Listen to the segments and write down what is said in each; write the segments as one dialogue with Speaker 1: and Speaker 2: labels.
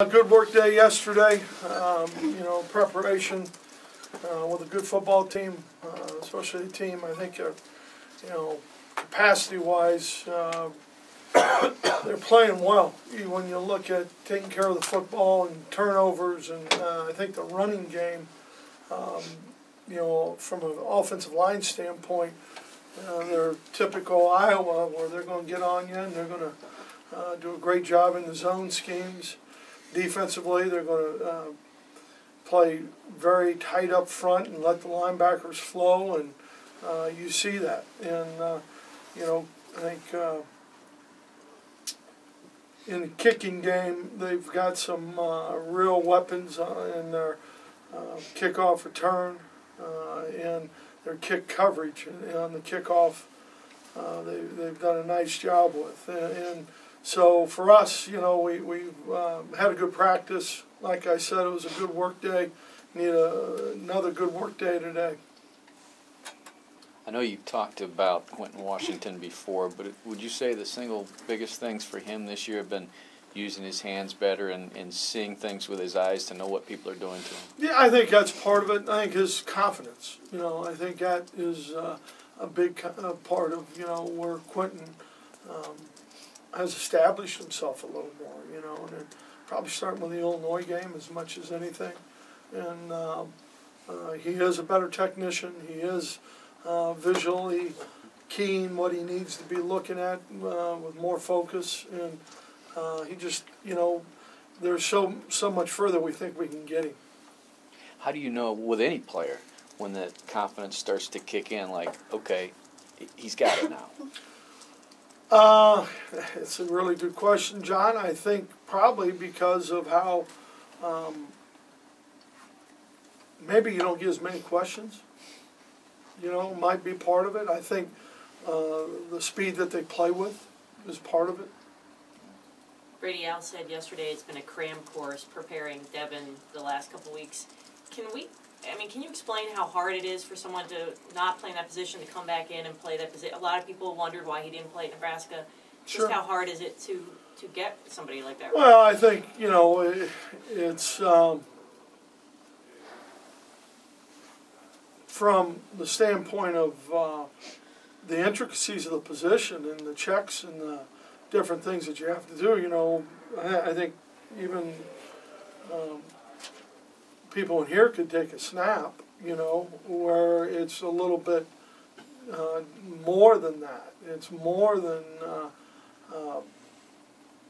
Speaker 1: A good work day yesterday, preparation with a good football team, especially a team, I think, capacity-wise, they're playing well. When you look at taking care of the football and turnovers, and I think the running game, from an offensive line standpoint, they're typical Iowa, where they're going to get on you and they're going to do a great job in the zone schemes. Defensively, they're going to play very tight up front and let the linebackers flow, and you see that. And, I think in the kicking game, they've got some real weapons in their kickoff return and their kick coverage. And on the kickoff, they've done a nice job with. And so for us, we've had a good practice. Like I said, it was a good work day. Need another good work day today.
Speaker 2: I know you've talked about Quentin Washington before, but would you say the single biggest things for him this year have been using his hands better and seeing things with his eyes to know what people are doing to him? Yeah,
Speaker 1: I think that's part of it. I think his confidence. I think that is a big part of, where Quentin has established himself a little more, and probably starting with the Illinois game as much as anything. And he is a better technician. He is visually keen, what he needs to be looking at with more focus. And he just, there's so much further we think we can get him.
Speaker 2: How do you know with any player when the confidence starts to kick in, like, okay, he's got it now?
Speaker 1: It's a really good question, John. I think probably because of how maybe you don't get as many questions. Might be part of it. I think the speed that they play with is part of it.
Speaker 3: Brady Al said yesterday it's been a cram course preparing Devin the last couple of weeks. Can you explain how hard it is for someone to not play in that position to come back in and play that position? A lot of people wondered why he didn't play at Nebraska.
Speaker 1: Sure.
Speaker 3: Just how hard is it to get somebody like that?
Speaker 1: Well, I think, it's from the standpoint of the intricacies of the position and the checks and the different things that you have to do. I think even people in here could take a snap, where it's a little bit more than that. It's more than,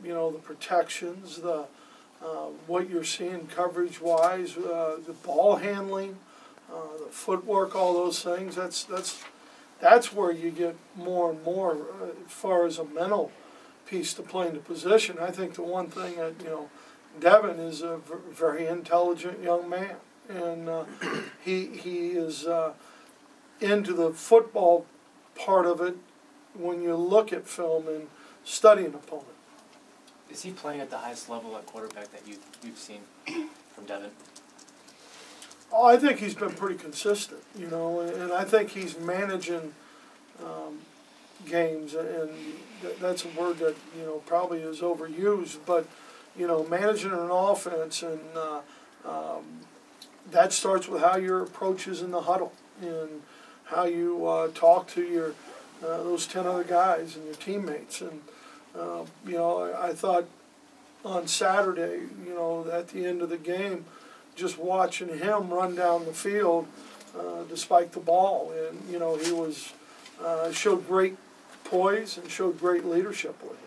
Speaker 1: the protections, what you're seeing coverage-wise, the ball handling, the footwork, all those things. That's where you get more and more as far as a mental piece to playing the position. I think the one thing that, Devin is a very intelligent young man, and he is into the football part of it when you look at film and study an opponent.
Speaker 4: Is he playing at the highest level at quarterback that you've seen from Devin?
Speaker 1: Oh, I think he's been pretty consistent, and I think he's managing games, and that's a word that, probably is overused, but, managing an offense, and that starts with how your approach is in the huddle and how you talk to your those 10 other guys and your teammates. And, I thought on Saturday, at the end of the game, just watching him run down the field despite the ball, and he was showed great poise and showed great leadership with it.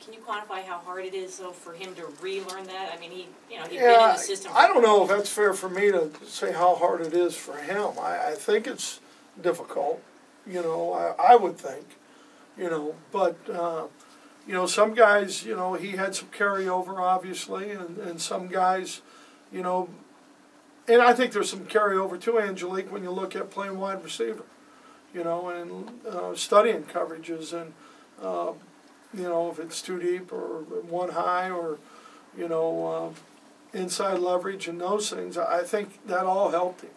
Speaker 3: Can you quantify how hard it is, though, for him to relearn that? I mean, he's been in the system.
Speaker 1: I don't know if that's fair for me to say how hard it is for him. I think it's difficult. I would think. But some guys, he had some carryover, obviously, and some guys, and I think there's some carryover too, Angelique, when you look at playing wide receiver, and studying coverages, and, if it's too deep or one high or, inside leverage and those things. I think that all helped him.